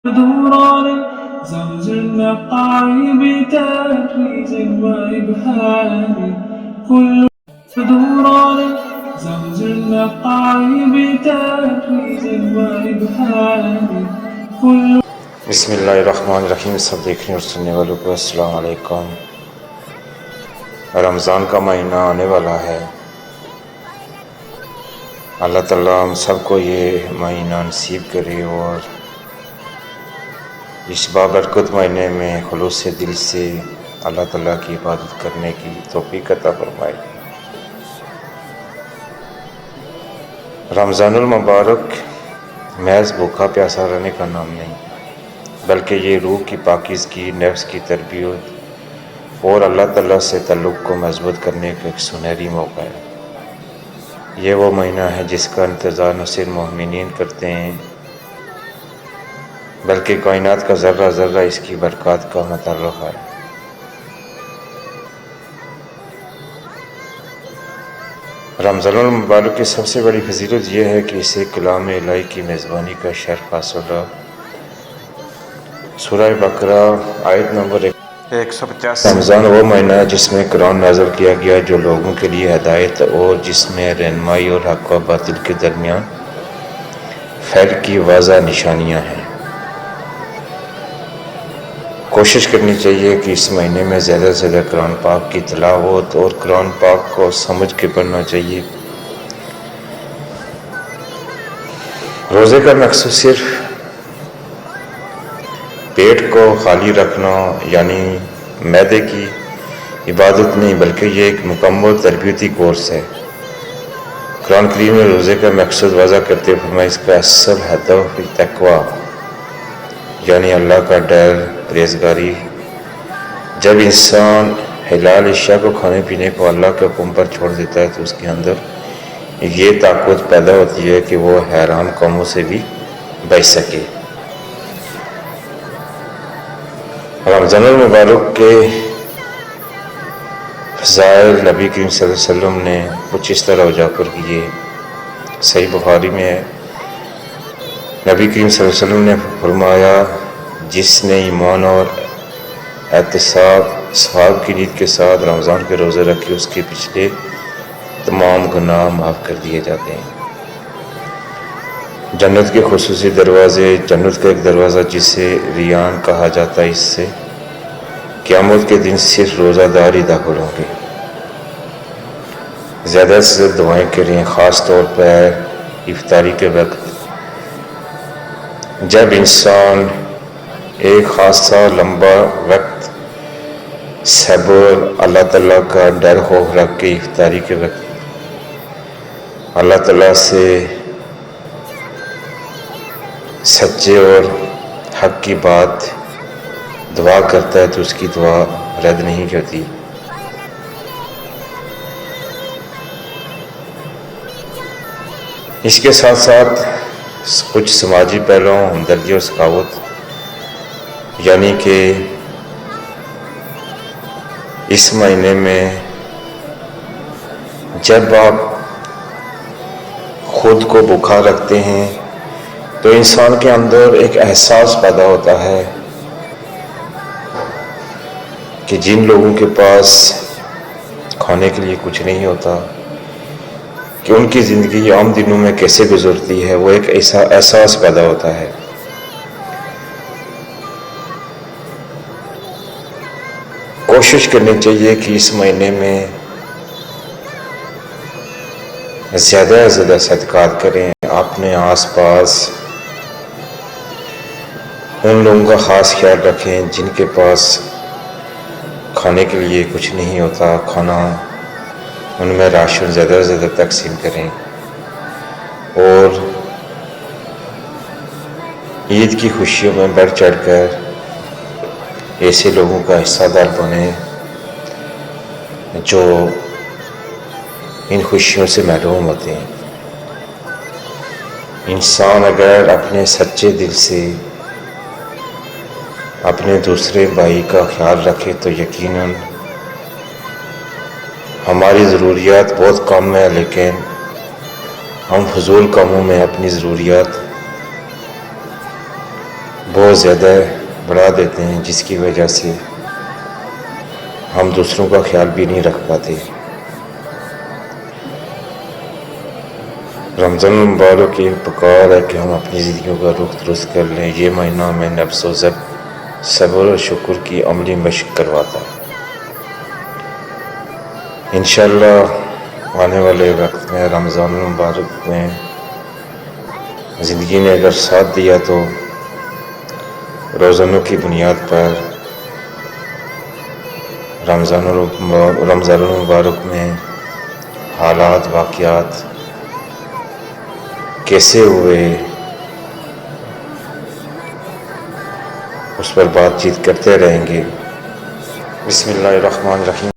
دوران زوج النقاع بتفريز وإبهام كل دوران زوج النقاع بتفريز وإبهام كل بسم اللہ الرحمن الرحیم۔ سب دیکھنے اور سننے والوں کو السلام علیکم۔ رمضان کا مہینہ آنے والا ہے۔ اللہ تعالیٰ ہم سب کو یہ مہینہ نصیب کرے اور اس بابرکت مہینے میں خلوص دل سے اللہ تعالیٰ کی عبادت کرنے کی توفیق عطا فرمائے۔ رمضان المبارک محض بھوکا پیاسا رہنے کا نام نہیں، بلکہ یہ روح کی پاکیزگی، نفس کی تربیت اور اللہ تعالیٰ سے تعلق کو مضبوط کرنے کا ایک سنہری موقع ہے۔ یہ وہ مہینہ ہے جس کا انتظار نہ صرف مومنین کرتے ہیں بلکہ کائنات کا ذرہ ذرہ اس کی برکات کا متعلق ہے۔ رمضان المبارک کی سب سے بڑی فضیلت یہ ہے کہ اسے کلام الہی کی میزبانی کا شرف حاصل ہے۔ سورہ بقرہ آیت نمبر 150۔ رمضان وہ مہینہ ہے جس میں قرآن نازل کیا گیا، جو لوگوں کے لیے ہدایت اور جس میں رہنمائی اور حق و باطل کے درمیان فرق کی واضح نشانیاں ہیں۔ کوشش کرنی چاہیے کہ اس مہینے میں زیادہ سے زیادہ قرآن پاک کی تلاوت اور قرآن پاک کو سمجھ کے پڑھنا چاہیے۔ روزے کا مقصد صرف پیٹ کو خالی رکھنا یعنی معدے کی عبادت نہیں، بلکہ یہ ایک مکمل تربیتی کورس ہے۔ قرآن کریم نے روزے کا مقصد وضع کرتے فرمایا اس کا اصل ہدف تقویٰ یعنی اللہ کا ڈر، پرہیزگاری۔ جب انسان حلال اشیاء کو کھانے پینے کو اللہ کے حکم پر چھوڑ دیتا ہے تو اس کے اندر یہ طاقت پیدا ہوتی ہے کہ وہ حرام کاموں سے بھی بچ سکے۔ رمضان المبارک کے فضائل نبی کریم صلی اللہ علیہ وسلم نے کچھ اس طرح اجاگر کیے۔ صحیح بخاری میں ہے، نبی کریم صلی اللہ علیہ وسلم نے فرمایا، جس نے ایمان اور احتساب ثواب کی نیت کے ساتھ رمضان کے روزے رکھے اس کے پچھلے تمام گناہ معاف کر دیے جاتے ہیں۔ جنت کے خصوصی دروازے، جنت کا ایک دروازہ جسے ریان کہا جاتا ہے، اس سے قیامت کے دن صرف روزہ دار ہی داخل ہوں گے۔ زیادہ سے زیادہ دعائیں کریں، خاص طور پر افطاری کے وقت جب انسان ایک خاصا لمبا وقت صبر، اللہ تعالیٰ کا ڈر خوف رکھ کے افطاری کے وقت اللہ تعالیٰ سے سچے اور حق کی بات دعا کرتا ہے تو اس کی دعا رد نہیں ہوتی۔ اس کے ساتھ ساتھ کچھ سماجی پہلوؤں، ہمدردی اور سخاوت، یعنی کہ اس مہینے میں جب آپ خود کو بھوکا رکھتے ہیں تو انسان کے اندر ایک احساس پیدا ہوتا ہے کہ جن لوگوں کے پاس کھانے کے لیے کچھ نہیں ہوتا کہ ان کی زندگی عام دنوں میں کیسے گزرتی ہے، وہ ایک ایسا احساس پیدا ہوتا ہے۔ کوشش کرنی چاہیے کہ اس مہینے میں زیادہ سے زیادہ صدقات کریں، اپنے آس پاس ان لوگوں کا خاص خیال رکھیں جن کے پاس کھانے کے لیے کچھ نہیں ہوتا، کھانا ان میں راشن زیادہ سے زیادہ تقسیم کریں، اور عید کی خوشیوں میں بڑھ چڑھ کر ایسے لوگوں کا حصہ دار بنیں جو ان خوشیوں سے محروم ہوتے ہیں۔ انسان اگر اپنے سچے دل سے اپنے دوسرے بھائی کا خیال رکھے تو یقیناً ہماری ضروریات بہت کم ہیں، لیکن ہم فضول کاموں میں اپنی ضروریات بہت زیادہ بڑھا دیتے ہیں، جس کی وجہ سے ہم دوسروں کا خیال بھی نہیں رکھ پاتے۔ رمضان المبارک کی پکار ہے کہ ہم اپنی زندگیوں کا رخ درست کر لیں۔ یہ مہینہ ہمیں نفس و ضبط، صبر اور شکر کی عملی مشق کرواتا ہے۔ انشاءاللہ آنے والے وقت میں رمضان المبارک میں زندگی نے اگر ساتھ دیا تو روزانوں کی بنیاد پر رمضان المبارک میں حالات، واقعات کیسے ہوئے اس پر بات چیت کرتے رہیں گے۔ بسم اللہ الرحمن الرحیم۔